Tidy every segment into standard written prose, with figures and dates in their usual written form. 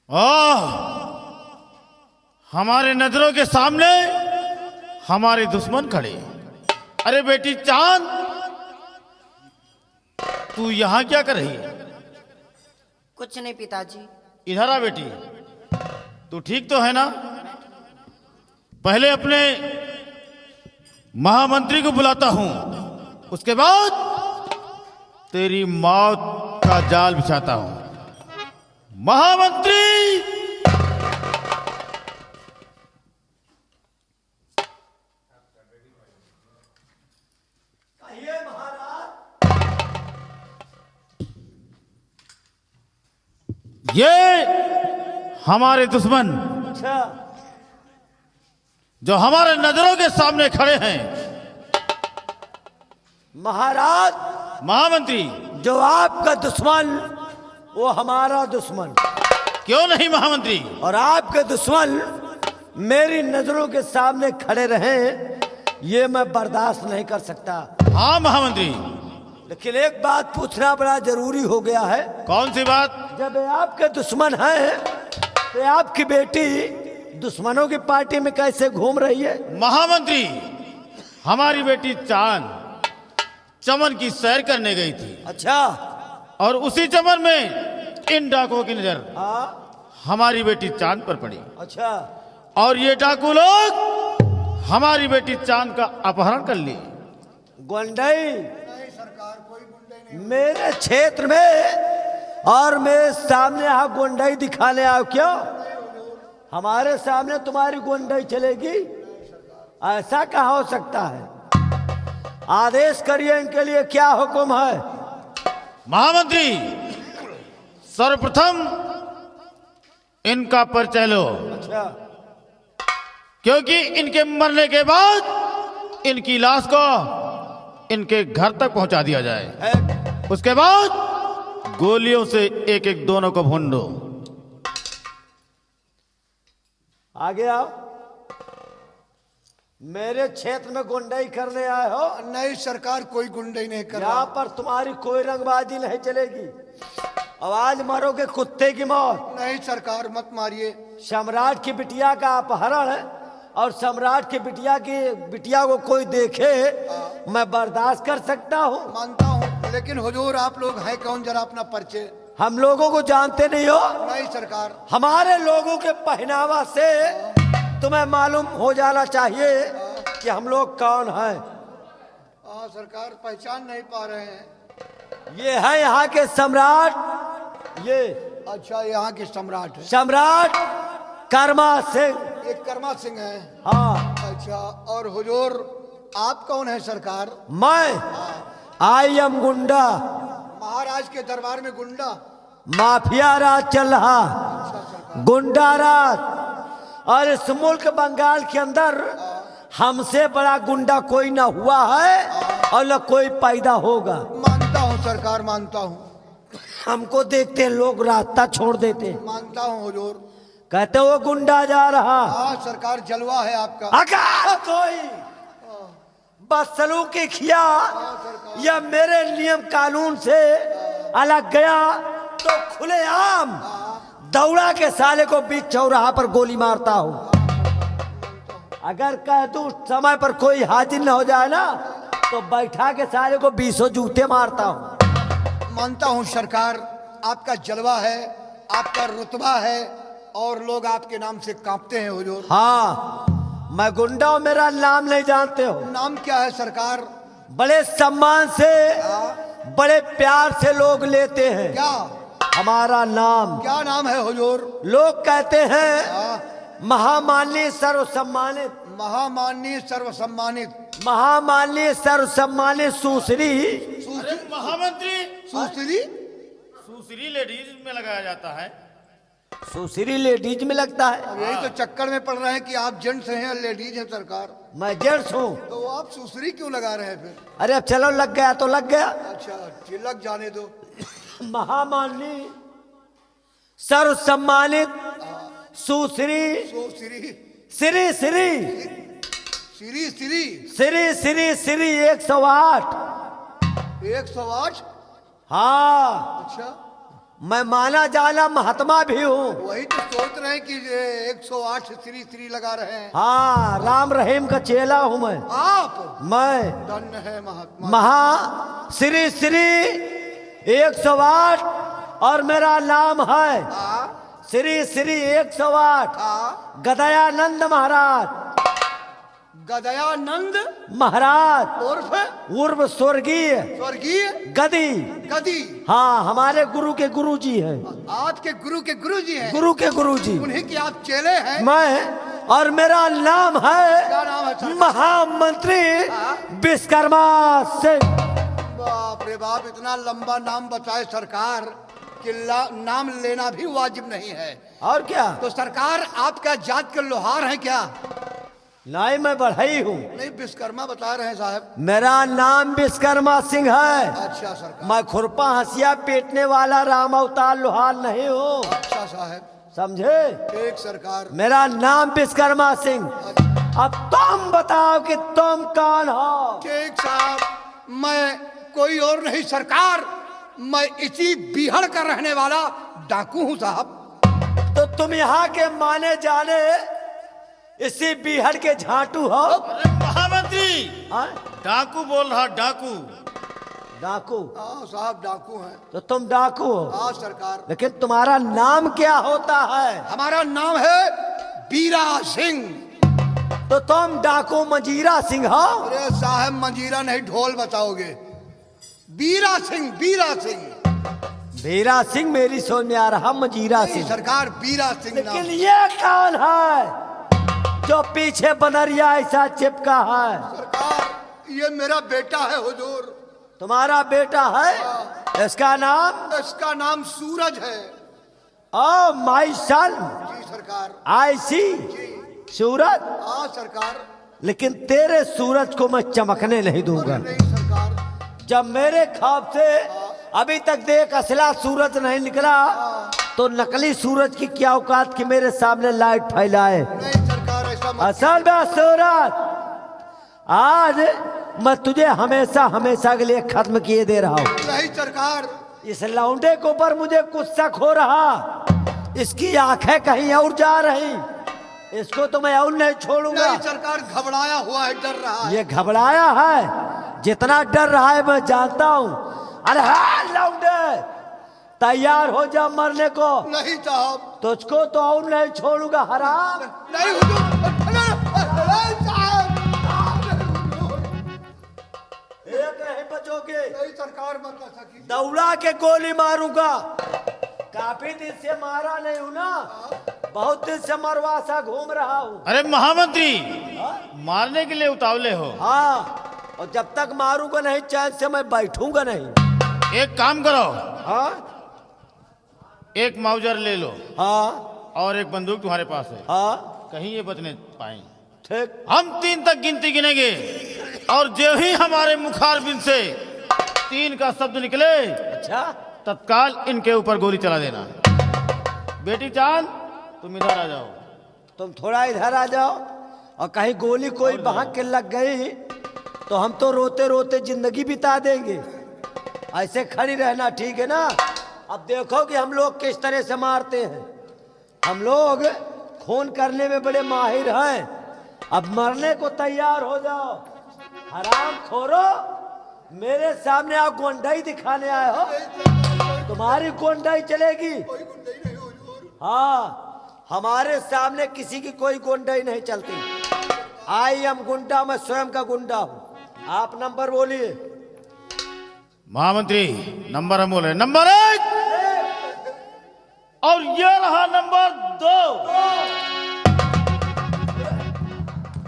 आह, हमारे नजरों के सामने हमारे दुश्मन खड़े। अरे बेटी चांद, तू यहां क्या कर रही है? कुछ नहीं पिताजी। इधर आ बेटी, तू ठीक तो है ना? पहले अपने महामंत्री को बुलाता हूं, उसके बाद तेरी मौत का जाल बिछाता हूं। महामंत्री! ये हमारे दुश्मन जो हमारे नजरों के सामने खड़े हैं। महाराज, महामंत्री! जो आपका दुश्मन वो हमारा दुश्मन, क्यों नहीं महामंत्री? और आपके दुश्मन मेरी नजरों के सामने खड़े रहे, ये मैं बर्दाश्त नहीं कर सकता। हाँ महामंत्री। लेकिन एक बात पूछना बड़ा जरूरी हो गया है। कौन सी बात? जब ये आपके दुश्मन हैं तो आपकी बेटी दुश्मनों की पार्टी में कैसे घूम रही है? महामंत्री, हमारी बेटी चांद चमन की सैर करने गई थी। अच्छा। और उसी चमन में इन डाकुओं की नजर हाँ। हमारी बेटी चांद पर पड़ी। अच्छा। और ये डाकू लोग हमारी बेटी चांद का अपहरण कर लिए। गुंडई मेरे क्षेत्र में और मेरे सामने आप गुंडई दिखाने आओ क्यों? हमारे सामने तुम्हारी गुंडई चलेगी? ऐसा कहाँ हो सकता है? आदेश करिए, इनके लिए क्या हुक्म है? महामंत्री, सर्वप्रथम इनका परिचय लो। अच्छा। क्योंकि इनके मरने के बाद इनकी लाश को इनके घर तक पहुंचा दिया जाए। उसके बाद गोलियों से एक एक दोनों को भून दो। आगे आओ। मेरे क्षेत्र में गुंडई करने आए हो? नहीं सरकार, कोई गुंडई नहीं कर यहाँ रहा। पर तुम्हारी कोई रंगबाजी नहीं चलेगी। आवाज मारोगे कुत्ते की मौत। नहीं सरकार, मत मारिए। सम्राट की बिटिया का अपहरण है और सम्राट की बिटिया को कोई देखे, मैं बर्दाश्त कर सकता हूँ? मानता हूँ, लेकिन हुजूर आप लोग हैं कौन, जरा अपना परिचय। हम लोगों को जानते नहीं हो? नहीं सरकार। हमारे लोगों के पहनावा से तुम्हें मालूम हो जाना चाहिए कि हम लोग कौन हैं। हाँ सरकार, पहचान नहीं पा रहे हैं। ये है यहाँ के सम्राट। ये अच्छा, यहाँ के सम्राट है। सम्राट कर्मा सिंह। ये कर्मा सिंह है। हाँ। अच्छा, और हुजूर आप कौन है सरकार? मैं आई एम गुंडा। महाराज के दरबार में गुंडा? माफिया राज चल रहा, गुंडा राज। और इस मुल्क बंगाल के अंदर हमसे बड़ा गुंडा कोई ना हुआ है और न कोई पैदा होगा। मानता हूँ सरकार, मानता हूँ। हमको देखते हैं लोग रास्ता छोड़ देते हैं, मानता हूँ हुजूर। कहते वो गुंडा जा रहा। हाँ सरकार, जलवा है आपका। अगर कोई बदसलूकी किया या मेरे नियम कानून से अलग गया तो खुलेआम दौड़ा के साले को बीच चौराहा पर गोली मारता हूँ। अगर कह दूं समय पर कोई हाजिर न हो जाए ना तो बैठा के साले को 20 जूते मारता हूँ। मानता हूँ सरकार, आपका जलवा है, आपका रुतबा है और लोग आपके नाम से कांपते हैं हुजूर। हाँ, मैं गुंडा हूं, मेरा नाम नहीं जानते हो? नाम क्या है सरकार? बड़े सम्मान से, बड़े प्यार से लोग लेते हैं। क्या? हमारा नाम। क्या नाम है हुजूर? लोग कहते हैं महामान्य सर्वसम्मानित। महामान्य सर्वसम्मानित। महामान्य सर्वसम्मानित सुश्री। अरे महामंत्री, सुश्री? सुश्री लेडीज में लगाया जाता है। सुश्री लेडीज में लगता है? अब यही तो चक्कर में पड़ रहे हैं कि आप जेंट्स हैं और लेडीज हैं सरकार। मैं जेंट्स हूँ। तो आप सुश्री क्यों लगा रहे हैं फिर? अरे अब चलो, लग गया तो लग गया। अच्छा, लग जाने दो। महामान्य सर्वसम्मानित सुश्री। सुश्री? श्री श्री श्री श्री श्री श्री श्री 108। 108? हाँ। अच्छा, मैं माना जाना महात्मा भी हूँ। वही तो सोच रहे हैं कि ये 108 श्री श्री लगा रहे हैं। हाँ, राम रहीम का चेला हूँ मैं। मैं धन्य है महात्मा। महा श्री श्री 108 और मेरा नाम है श्री श्री 108 गदयानंद महाराज। गदयानंद महाराज उर्फ स्वर्गीय स्वर्गीय गदी। गदी। हाँ, हमारे गुरु के गुरु जी हैं। आपके गुरु के गुरु जी हैं। गुरु के गुरु जी। उन्हीं के आप चेले हैं। मैं और मेरा नाम है, क्या नाम है सर? महामंत्री विश्वकर्मा सिंह। बाप रे बाप, इतना लंबा नाम बताए सरकार कि नाम लेना भी वाजिब नहीं है। और क्या? तो सरकार आपका जात के लोहार हैं क्या? नहीं, मैं बढ़ई हूँ। नहीं, विश्वकर्मा बता रहे हैं साहब। मेरा नाम विश्वकर्मा सिंह है। अच्छा सरकार। मैं खुरपा हंसिया पेटने वाला राम अवतार लोहार नहीं हूँ। अच्छा साहब, समझे? ठीक सरकार। मेरा नाम विश्वकर्मा सिंह। अब तुम बताओ कि तुम कौन हो? ठीक साहब, मैं कोई और नहीं सरकार, मैं इसी बिहार का रहने वाला डाकू हूँ साहब। तो तुम यहाँ के माने जाने इसी बिहार के झाटू हो? अरे महामंत्री, हाँ? डाकू बोल रहा, डाकू। डाकू? हाँ साहब, डाकू हैं। तो तुम डाकू हो? हाँ सरकार। लेकिन तुम्हारा नाम क्या होता है? हमारा नाम है बीरा सिंह। तो तुम डाकू मंजीरा सिंह हो? अरे साहब, मंजीरा नहीं, ढोल बताओगे। बीरा सिंह, बीरा सिंह। बीरा सिंह मेरी सोच में आ रहा, मंजीरा नहीं सिंह। सरकार, बीरा सिंह नाम। लेकिन ये कौन है जो पीछे बनरिया ऐसा चिपका है? सरकार, ये मेरा बेटा है हुजूर। तुम्हारा बेटा है? इसका नाम? इसका नाम सूरज है। ओ माई सन। जी सरकार। आई सी सूरज। हाँ सरकार। लेकिन तेरे सूरज को मैं चमकने नहीं दूंगा। नहीं सरकार। जब मेरे ख्वाब से अभी तक देख असला सूरज नहीं निकला, तो नकली सूरज की क्या औकात कि मेरे सामने लाइट फैलाए। नहीं सरकार, ऐसा मत। असल में सूरज, आज मैं तुझे हमेशा हमेशा के लिए खत्म किए दे रहा हूँ। नहीं सरकार। इस लौंडे के ऊपर मुझे कुछ शक हो रहा। इसकी आंखें कहीं और जा रही। इसको तो मैं और नहीं छोड़ूंगा। नहीं सरकार, घबराया हुआ है, डर रहा है। ये घबराया है, जितना डर रहा है मैं जानता हूँ। अरे हाँ लौंडे, तैयार हो जा मरने को। नहीं साहब। तुझको तो और नहीं छोड़ूंगा हराम। नहीं हुजूर। नहीं साहब। एक नहीं बचोगे। नहीं सरकार, मत कर सकी। दौड़ा के गोली मारूंगा। काफी दिन से मारा नहीं हूं ना, बहुत दिन से मरवासा घूम रहा हूँ। अरे महामंत्री, मारने के लिए उतावले हो? हाँ, और जब तक मारूंगा नहीं चैन से मैं बैठूंगा नहीं। एक काम करो, हाँ एक माउजर ले लो हाँ और एक बंदूक तुम्हारे पास है, हाँ, कहीं ये बचने पाए। ठीक। हम 3 तक गिनती गिनेंगे और जो ही हमारे मुखारबिन से 3 का शब्द निकले, अच्छा, तत्काल इनके ऊपर गोली चला देना। बेटी चांद, तुम इधर आ जाओ। तुम थोड़ा इधर आ जाओ। और कहीं गोली कोई बहाक के लग गई तो हम तो रोते रोते जिंदगी बिता देंगे। ऐसे खड़ी रहना, ठीक है ना? अब देखो कि हम लोग किस तरह से मारते हैं। हम लोग खून करने में बड़े माहिर हैं। अब मरने को तैयार हो जाओ। हराम खोरो, मेरे सामने आप गोंडाई दिखाने आए हो? तुम्हारी गोंडाई चलेगी? हाँ, हमारे सामने किसी की कोई गुंडाई नहीं चलती। आई एम गुंडा, मैं स्वयं का गुंडा हूँ। आप नंबर बोलिए। महामंत्री, नंबर हम बोले, नंबर 1 और ये रहा नंबर 2।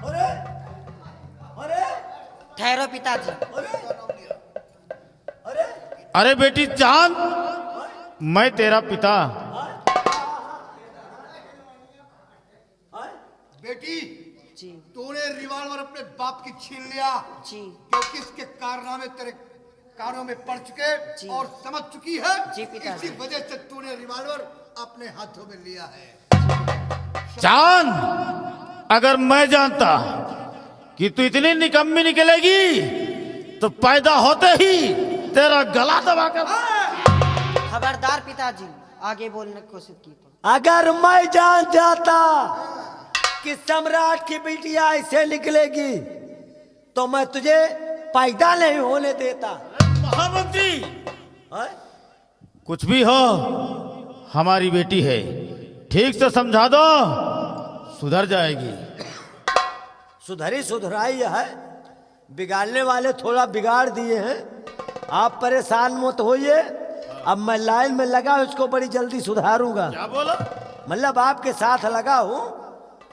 अरे अरे ठहरो पिताजी। अरे अरे बेटी चांद, मैं तेरा पिता। बेटी, जी तूने रिवॉल्वर अपने बाप की छीन लिया जी क्योंकि इसके कारनामे तेरे कानों में पड़ चुके जी। और समझ चुकी है। जी पिताजी। इसी वजह से तूने रिवॉल्वर अपने हाथों में लिया है। चांद, अगर मैं जानता कि तू इतनी निकम्मी निकलेगी तो पैदा होते ही तेरा गला दबाकर। खबरदार पिताजी, आगे बोलने की कोशिश की तो। अगर मैं जान जाता कि सम्राट की बिटिया ऐसे निकलेगी तो मैं तुझे पैदा नहीं होने देता। महामंत्री, हैं? कुछ भी हो, हमारी बेटी है, ठीक से समझा दो, सुधर जाएगी। सुधरी सुधराई है, बिगाड़ने वाले थोड़ा बिगाड़ दिए हैं। आप परेशान मत होइए, अब मैं लाइन में लगा इसको बड़ी जल्दी सुधारूंगा। क्या बोला? मतलब आपके साथ लगा हूं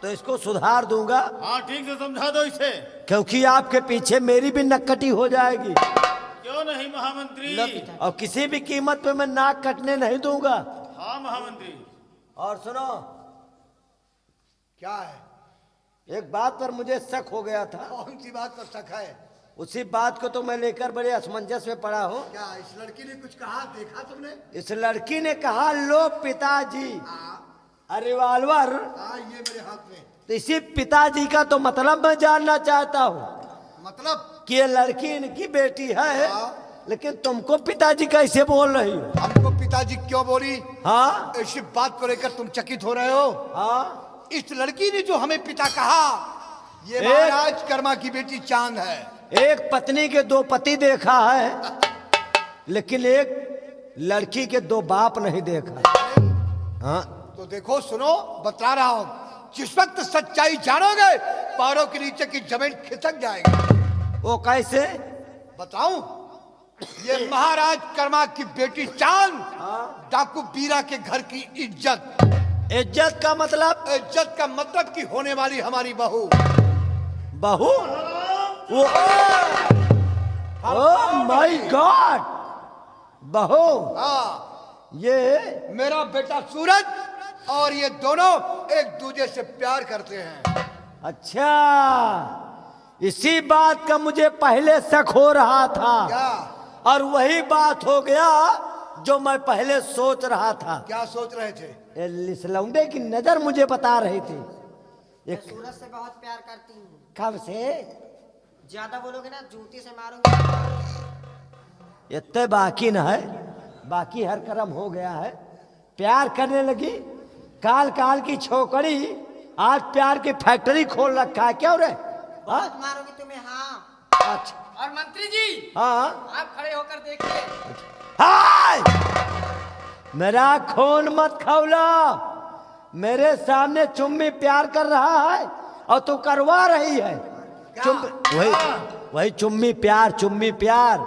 तो इसको सुधार दूंगा, हाँ, ठीक से समझा दो इसे। क्योंकि आपके पीछे मेरी भी नक्कटी हो जाएगी क्यों नहीं महामंत्री? लो पिताजी। और किसी भी कीमत पे मैं नाक कटने नहीं दूंगा। हाँ महामंत्री। और सुनो, क्या है? एक बात पर मुझे शक हो गया था, कौन सी बात पर शक है? उसी बात को तो मैं लेकर बड़े असमंजस में पड़ा हूँ। क्या इस लड़की ने कुछ कहा, देखा तुमने? इस लड़की ने कहा, लो पिताजी, रिवॉल्वर। हाँ, ये मेरे हाथ में। तो इसी पिताजी का तो मतलब मैं जानना चाहता हूँ मतलब कि ये लड़की इनकी बेटी है, हाँ। लेकिन तुमको पिताजी कैसे बोल रही हो? हमको पिताजी क्यों बोली? हाँ इसी बात को लेकर तुम चकित हो रहे हो? हाँ, इस लड़की ने जो हमें पिता कहा, ये एक- महाराज कर्मा की बेटी चांद है। एक पत्नी के दो पति देखा है, लेकिन एक लड़की के दो बाप नहीं देखा। हाँ, तो देखो, सुनो, बता रहा हूं, जिस वक्त सच्चाई जानोगे पैरों के नीचे की जमीन खिसक जाएगी। वो कैसे? बताऊं? ये महाराज कर्मा की बेटी चांद डाकू बीरा के घर की इज्जत। इज्जत का मतलब? इज्जत का मतलब कि होने वाली हमारी बहू। बहू? वो ओह माय गॉड, बहू? हाँ, ये मेरा बेटा सूरज और ये दोनों एक दूसरे से प्यार करते हैं। अच्छा, इसी बात का मुझे पहले शक हो रहा था, क्या? और वही बात हो गया जो मैं पहले सोच रहा था। क्या सोच रहे थे? ये लिसलौंडे की नजर मुझे बता रही थी। मैं सूरज से बहुत प्यार करती हूँ। कब से? ज्यादा बोलोगे ना जूती से मारूंगी। इतने बाकी न है, बाकी हर कर्म हो गया है। प्यार करने लगी, काल काल की छोकरी आज प्यार की फैक्ट्री खोल रखा है। क्या रे? हाँ? बहुत मारूंगी तुम्हें। हाँ। अच्छा, और मंत्री जी, हाँ आप खड़े होकर देखिए। हाय! मेरा खून मत खौला, मेरे सामने चुम्मी प्यार कर रहा है और तू करवा रही है। वही वही चुम्मी प्यार,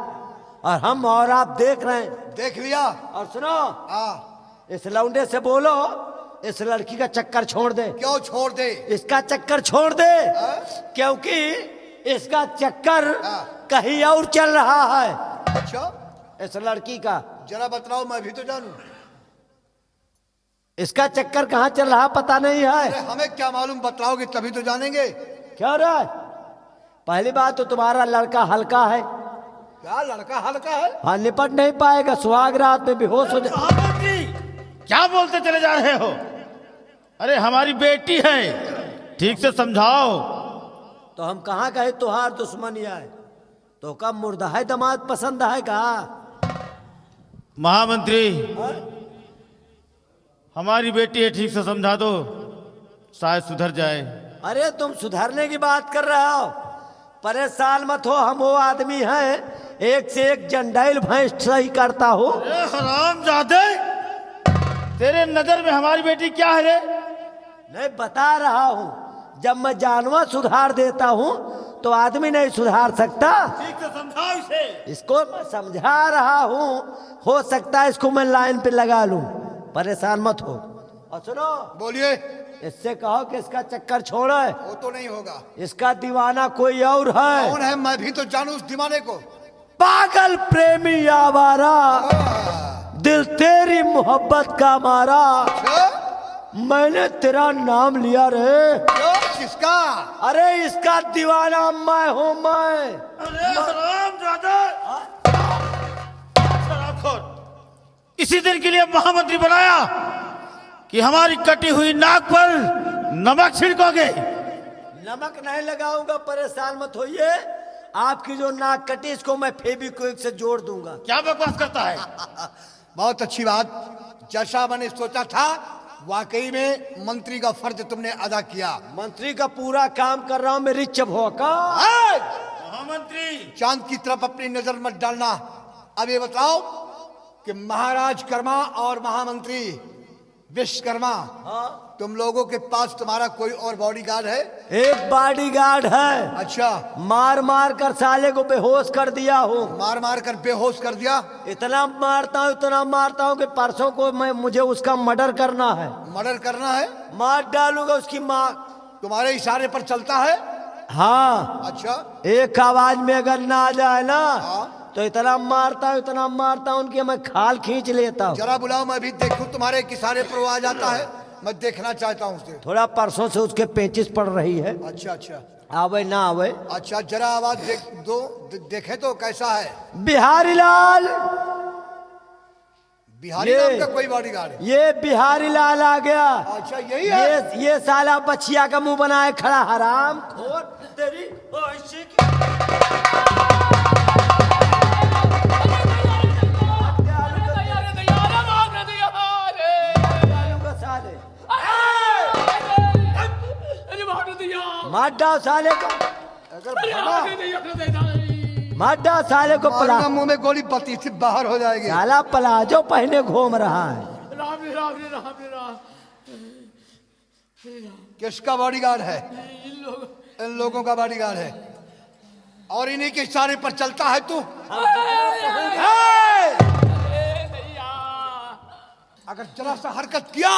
और हम और आप देख रहे हैं। देख लिया? और सुनो, हाँ। इस लौंडे से बोलो इस लड़की का चक्कर छोड़ दे। क्यों छोड़ दे? इसका चक्कर छोड़ दे, क्योंकि इसका चक्कर कहीं और चल रहा है। अच्छा, इस लड़की का जरा बतलाओ, मैं भी तो जानूं। इसका चक्कर कहाँ चल रहा पता नहीं है। अरे हमें क्या मालूम, बतलाओगे तभी तो जानेंगे। क्या रहा? पहली बात तो तुम्हारा लड़का हल्का है। क्या लड़का हल्का है? हाँ, निपट नहीं पाएगा, सुहाग रात में बेहोश हो जाए। महामंत्री, क्या बोलते चले जा रहे हो? अरे हमारी बेटी है, ठीक से समझाओ। तो हम कहाँ गए तुहार दुश्मनिया है? तो का मुर्दा है दामाद पसंद है का? महामंत्री, हमारी बेटी है, ठीक से समझा दो, शायद सुधर जाए। अरे तुम सुधरने की बात कर रहे हो, परेशान मत हो। हम वो आदमी हैं, एक से एक जंडाइल भैंस सही करता हूँ। हरामजादे, तेरे नजर में हमारी बेटी क्या है रे? नहीं, बता रहा हूँ, जब मैं जानवर सुधार देता हूँ तो आदमी नहीं सुधार सकता। ठीक से समझाओ इसे। इसको मैं समझा रहा हूँ, हो सकता है इसको मैं लाइन पे लगा लूं, परेशान मत हो। और सुनो, बोलिए। इससे कहो कि इसका चक्कर छोड़े, वो तो नहीं होगा। इसका दीवाना कोई और है। कौन है? मैं भी तो जानूं उस दीवाने को। पागल प्रेमी आवारा, दिल तेरी मोहब्बत का मारा, मैंने तेरा नाम लिया रे। क्यों? किसका? अरे इसका दीवाना मैं हूँ, मैं। अरे हरामजादे, शराबखोर, इसी दिन के लिए महामंत्री बनाया कि हमारी कटी हुई नाक पर नमक छिड़कोगे। नमक नहीं लगाऊंगा, परेशान मत होइए। आपकी जो नाक कटी इसको मैं फेविक्विक से जोड़ दूंगा। क्या बकवास करता है? बहुत अच्छी बात। जैसा मैंने सोचा था वाकई में मंत्री का फर्ज तुमने अदा किया। मंत्री का पूरा काम कर रहा हूं मैं, रिच भोका। महामंत्री चांद की तरफ अपनी नजर मत डालना। अब ये बताओ कि महाराज कर्मा और महामंत्री विश्वकर्मा, तुम लोगों के पास तुम्हारा कोई और बॉडीगार्ड है? एक बॉडीगार्ड है, अच्छा, मार मार कर साले को बेहोश कर दिया हूँ। मार मार कर बेहोश कर दिया? इतना मारता हूँ कि परसों को मुझे उसका मर्डर करना है। मर्डर करना है? मार डालूंगा उसकी माँ। तुम्हारे इशारे पर चलता है? हाँ, अच्छा, एक आवाज में अगर ना आ जाए ना हाँ। तो इतना मारता हूँ उनकी मैं खाल खींच लेता हूँ। जरा बुलाओ, मैं भी देखूं तुम्हारे किसारे पर वो आ जाता है। मैं देखना चाहता हूँ उसे। थोड़ा परसों से उसके पेचिस पड़ रही है। अच्छा अच्छा आवे ना आवे। अच्छा, जरा आवाज देखे तो कैसा है? बिहारी लाल। बिहारी ये- नाम का कोई बॉडीगार्ड है? ये बिहारी लाल आ गया। अच्छा, यही है? ये साला बछिया का मुंह बनाए खड़ा, हराम खोर तेरी ऐसी की- डालूंगा साले। मार डाल साले को, मार डाल साले को। पला मारूंगा, मुंह में गोली पति से बाहर हो जाएगी। साला पलाजो पहने घूम रहा है। किसका बॉडीगार्ड है? इन लोगों का बॉडीगार्ड है। और इन्हीं के इशारे पर चलता है तू? अगर जरा सा हरकत किया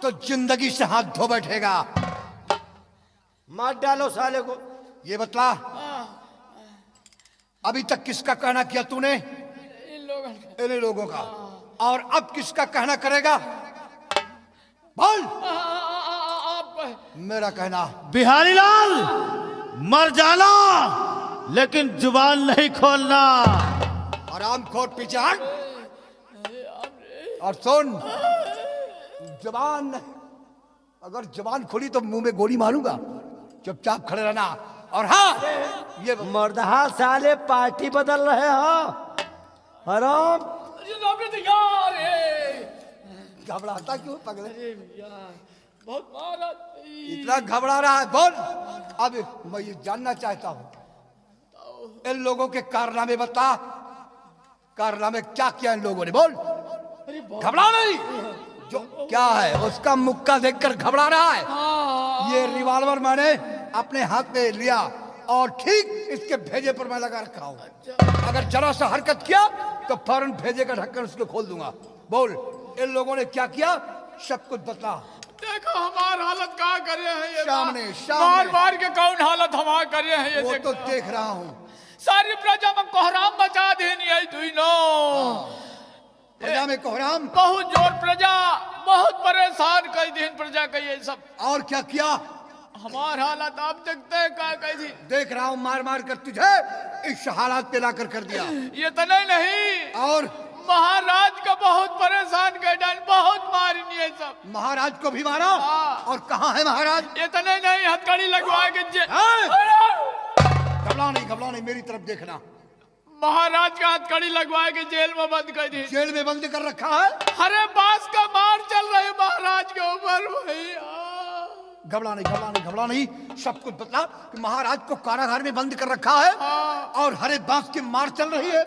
तो जिंदगी से हाथ धो बैठेगा। मार डालो साले को। ये बतला, अभी तक किसका कहना किया तूने? इन लोगों का। और अब किसका कहना करेगा? बोल। मेरा कहना। बिहारी लाल मर जाना लेकिन जुबान नहीं खोलना। आराम खोर पीछे हट। और सुन, जबान अगर जबान खुली तो मुंह में गोली मारूंगा। चुपचाप खड़े रहना। और हाँ, ये मर्दहा साले पार्टी बदल रहे हो, हराम। घबराता क्यों पगले? इतना घबरा रहा है? बोल। अब मैं ये जानना चाहता हूँ, इन लोगों के कारनामे बता। कारनामे क्या किया इन लोगों ने? बोल। घबरा नहीं। जो क्या है उसका मुक्का देखकर घबरा रहा है। ये रिवॉल्वर मैंने अपने हाथ में लिया और ठीक इसके भेजे पर मैं लगा रखा हूँ। अगर जरा सा हरकत किया तो फौरन भेजे का ढक्कन उसको खोल दूंगा। बोल, इन लोगों ने क्या किया? सब कुछ बता। देखो हमार हालत कहाँ करे हैं ये। सामने मार मार के कौन हालत हमार करे हैं ये। वो देखो तो देख रहा हूँ। सारी प्रजा में कोहराम मचा देनी है तू नो। प्रजा में कोहराम। बहुत जोर प्रजा, बहुत परेशान कई दिन प्रजा का ये सब। और क्या किया? हमार हालत आप देखते हैं क्या कैसी। देख रहा हूँ, मार मार कर तुझे इस हालात पे लाकर कर दिया। ये तो नहीं और महाराज का बहुत परेशान कर डाल, बहुत मारनी है सब। महाराज को भी मारा? हाँ। और कहाँ है महाराज? ये तो नहीं हथकड़ी लगवा के घबरा नहीं, मेरी तरफ देखना। महाराज का हथकड़ी लगवा के जेल में बंद कर दी। जेल में बंद कर रखा है? अरे बांस का मार चल रही महाराज के ऊपर भैया। घबरा नहीं, सब कुछ बता कि महाराज को कारागार में बंद कर रखा है। और हरे बांस की मार चल रही है।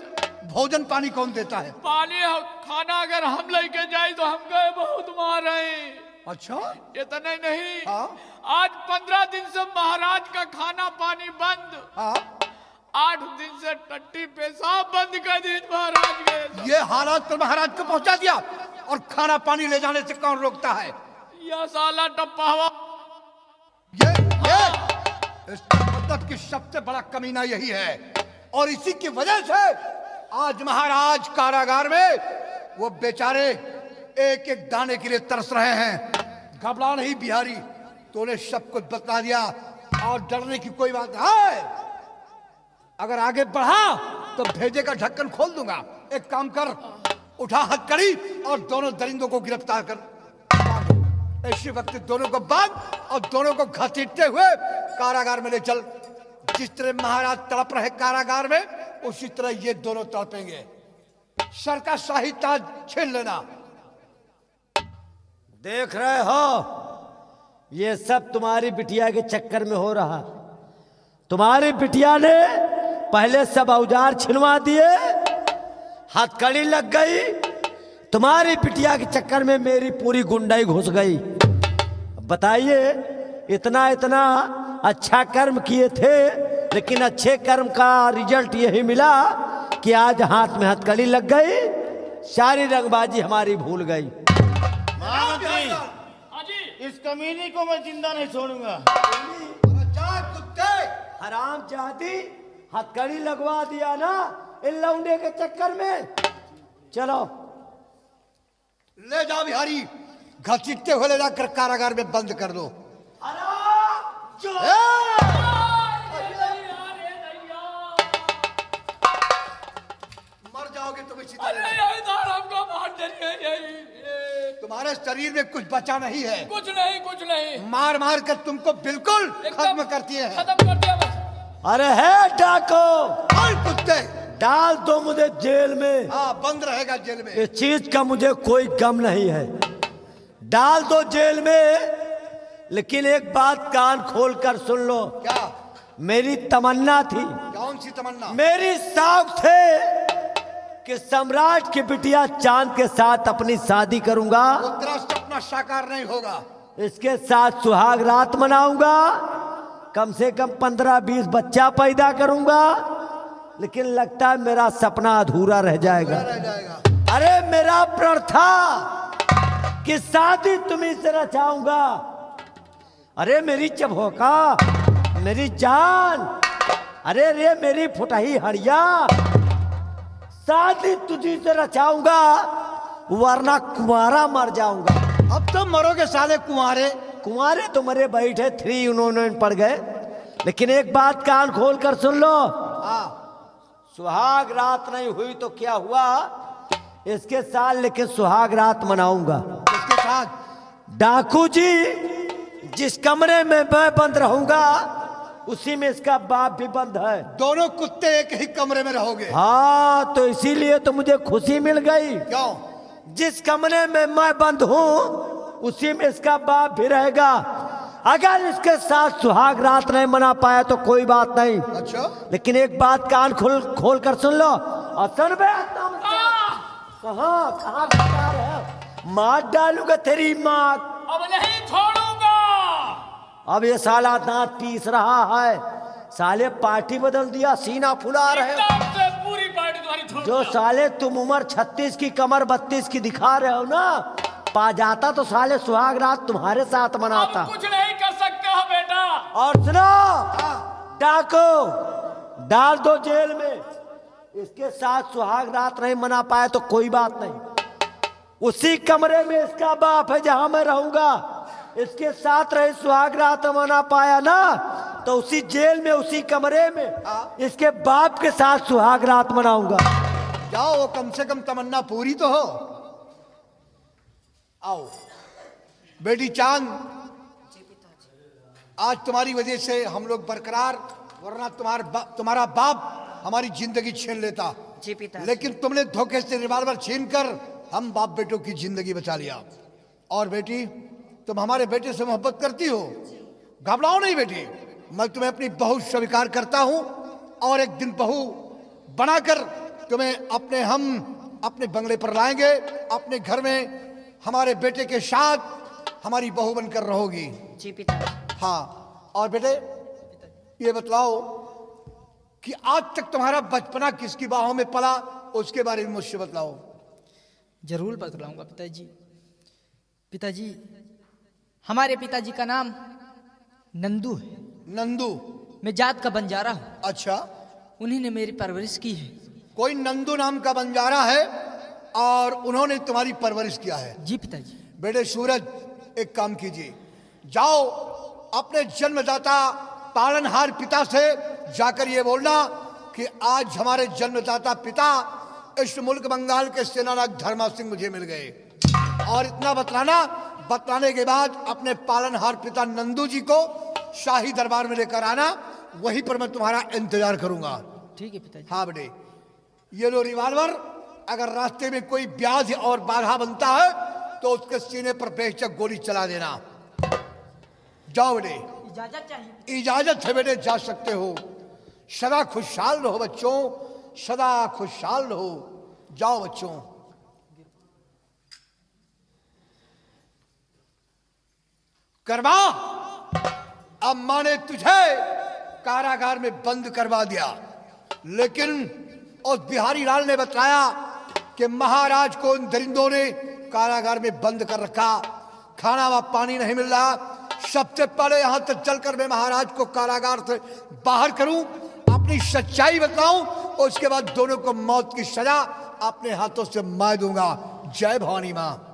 भोजन पानी कौन देता है? पानी खाना अगर हम लेके जाए तो हम गए बहुत मार रहे। अच्छा, ये तो नहीं हाँ। आज 15 दिन से महाराज का खाना पानी बंद। हाँ। 8 दिन से टट्टी पेशाब बंद कर दी महाराज के। ये हालात पर महाराज को पहुंचा दिया और खाना पानी ले जाने से कौन रोकता है? यह साला टप्पा हुआ। ये इस मदद की सबसे बड़ा कमीना यही है। और इसी की वजह से आज महाराज कारागार में वो बेचारे एक एक दाने के लिए तरस रहे हैं। घबरा नहीं बिहारी, तूने सब कुछ बता दिया और डरने की कोई बात है। अगर आगे बढ़ा तो भेजे का ढक्कन खोल दूंगा। एक काम कर, उठा हथकड़ी और दोनों दरिंदों को गिरफ्तार कर बांध। इसी वक्त दोनों को बांध और दोनों को घसीटते हुए कारागार में ले चल। जिस तरह महाराज तड़प रहे कारागार में, उसी तरह ये दोनों तड़पेंगे। सर का शाही ताज छीन लेना। देख रहे हो, ये सब तुम्हारी बिटिया के चक्कर में हो रहा। तुम्हारी बिटिया ने पहले सब औजार छिनवा दिए, हथकड़ी लग गई। तुम्हारी बिटिया के चक्कर में मेरी पूरी गुंडाई घुस गई। बताइए, इतना इतना अच्छा कर्म किए थे, लेकिन अच्छे कर्म का रिजल्ट यही मिला कि आज हाथ में हथकड़ी लग गई, सारी रंगबाजी हमारी भूल गई। महामंत्री, हाँ जी। इस कमीनी को मैं जिंदा नहीं छोड़ूंगा। जा कुत्ते, हराम जाती, हथकड़ी लगवा दिया ना इन लौंडे के चक्कर में। चलो ले जाओ बिहारी, घसीटते हुए ले जाकर कारागार में बंद कर दो। मर जाओगे तुम इसी तरह। हमको मार देंगे। तुम्हारे शरीर में कुछ बचा नहीं है। कुछ नहीं, कुछ नहीं। मार मार कर तुमको बिल्कुल एकदम खत्म करती है। खत्म कर दिया बस। अरे है डाको, और कुत्ते, डाल दो मुझे जेल में। हाँ बंद रहेगा जेल में। इस चीज का मुझे कोई गम नहीं है, डाल दो जेल में। लेकिन एक बात कान खोल कर सुन लो, क्या? मेरी तमन्ना थी, कौन सी तमन्ना? मेरी शौक थे कि सम्राट की बिटिया चांद के साथ अपनी शादी करूंगा, वो तेरा सपना साकार नहीं होगा। इसके साथ सुहाग रात मनाऊंगा, कम से कम 15-20 बच्चा पैदा करूंगा। लेकिन लगता है मेरा सपना अधूरा रह जाएगा। रह जाएगा। अरे मेरा प्रण था कि शादी तुम्ही से रचाऊंगा। अरे मेरी चबोका, मेरी जान, अरे रे मेरी फुटही हड़िया, शादी तुझी से रचाऊंगा, वरना कुंवारा मर जाऊंगा। अब तो मरोगे साले कुंवारे। कुंवारे तो मरे बैठे, 3 उन्होंने पड़ गए। लेकिन एक बात कान खोल कर सुन लो, हाँ, सुहाग रात नहीं हुई तो क्या हुआ, इसके साथ लेकिन सुहाग रात मनाऊंगा। इसके साथ डाकू जी, जिस कमरे में मैं बंद रहूंगा उसी में इसका बाप भी बंद है। दोनों कुत्ते एक ही कमरे में रहोगे। हाँ, तो इसीलिए तो मुझे खुशी मिल गई। क्यों? जिस कमरे में मैं बंद हूँ उसी में इसका बाप भी रहेगा। अगर इसके साथ सुहाग रात नहीं मना पाया तो कोई बात नहीं, अच्छा, लेकिन एक बात कान खोल कर सुन लो। और सुन बे, कहाँ बता रहे हो? मार डालूंगा तेरी माँ। अब नहीं छोड़ूंगा। अब ये साला दांत पीस रहा है, साले पार्टी बदल दिया, सीना फुला रहे हो। एकदम से पूरी पार्टी तुम्हारी छोड़ जो दिया। साले तुम उम्र 36 की कमर 32 की दिखा रहे हो ना, पा जाता तो साले सुहाग रात तुम्हारे साथ मनाता। अब कुछ नहीं कर सकते हो बेटा। और सुनो डाको, डाल दो जेल में, इसके साथ सुहाग रात नहीं मना पाया तो कोई बात नहीं, उसी कमरे में इसका बाप है जहां मैं रहूंगा। इसके साथ रहे सुहाग रात मना पाया ना तो उसी जेल में उसी कमरे में इसके बाप के साथ सुहाग रात मनाऊंगा। जाओ, वो कम से कम तमन्ना पूरी तो हो। आओ बेटी चांद, आज तुम्हारी वजह से हम लोग बरकरार, वरना तुम्हारा बाप हमारी जिंदगी छीन लेता। जी पिता। लेकिन तुमने धोखे से रिवॉल्वर छीनकर हम बाप बेटों की जिंदगी बचा लिया। और बेटी, तुम हमारे बेटे से मोहब्बत करती हो, घबराओ नहीं बेटी, मैं तुम्हें अपनी बहू स्वीकार करता हूं और एक दिन बहू बनाकर तुम्हें अपने बंगले पर लाएंगे। अपने घर में हमारे बेटे के साथ हमारी बहू बनकर रहोगी। जी पिता। हाँ, और बेटे ये बतलाओ कि आज तक तुम्हारा बचपना किसकी बाहों में पला, उसके बारे में मुझसे बतलाओ। जरूर बतलाऊंगा पिताजी। पिताजी, हमारे पिताजी का नाम नंदू है। नंदू? मैं जात का बंजारा हूँ। अच्छा, उन्हीं ने मेरी परवरिश की है। कोई नंदू नाम का बंजारा है और उन्होंने तुम्हारी परवरिश किया है? जी पिताजी। बेटे सूरज, एक काम कीजिए, जाओ अपने जन्मदाता पालनहार पिता से जाकर ये बोलना कि आज हमारे जन्मदाता पिता इस मुल्क बंगाल के सेनानायक धर्मा सिंह मुझे मिल गए। और इतना बतलाने के बाद अपने पालनहार पिता नंदू जी को शाही दरबार में लेकर आना, वहीं पर मैं तुम्हारा इंतजार करूंगा। ठीक है पिताजी। हाँ बेटे, ये लो रिवॉल्वर अगर रास्ते में कोई ब्याज और बाधा बनता है तो उसके सीने पर बेशक गोली चला देना। जाओ बेटे, इजाजत चाहिए। इजाजत है बेटे, जा सकते हो। सदा खुशहाल रहो बच्चों, सदा खुशहाल रहो। जाओ बच्चों। करवा, अब माँ ने तुझे कारागार में बंद करवा दिया, लेकिन उस बिहारी लाल ने बताया कि महाराज को उन दरिंदों ने कारागार में बंद कर रखा, खाना व पानी नहीं मिल रहा। सबसे पहले यहां तक चलकर मैं महाराज को कारागार से बाहर करूं, अपनी सच्चाई बताऊं, और उसके बाद दोनों को मौत की सजा अपने हाथों से मैं दूंगा। जय भवानी मां।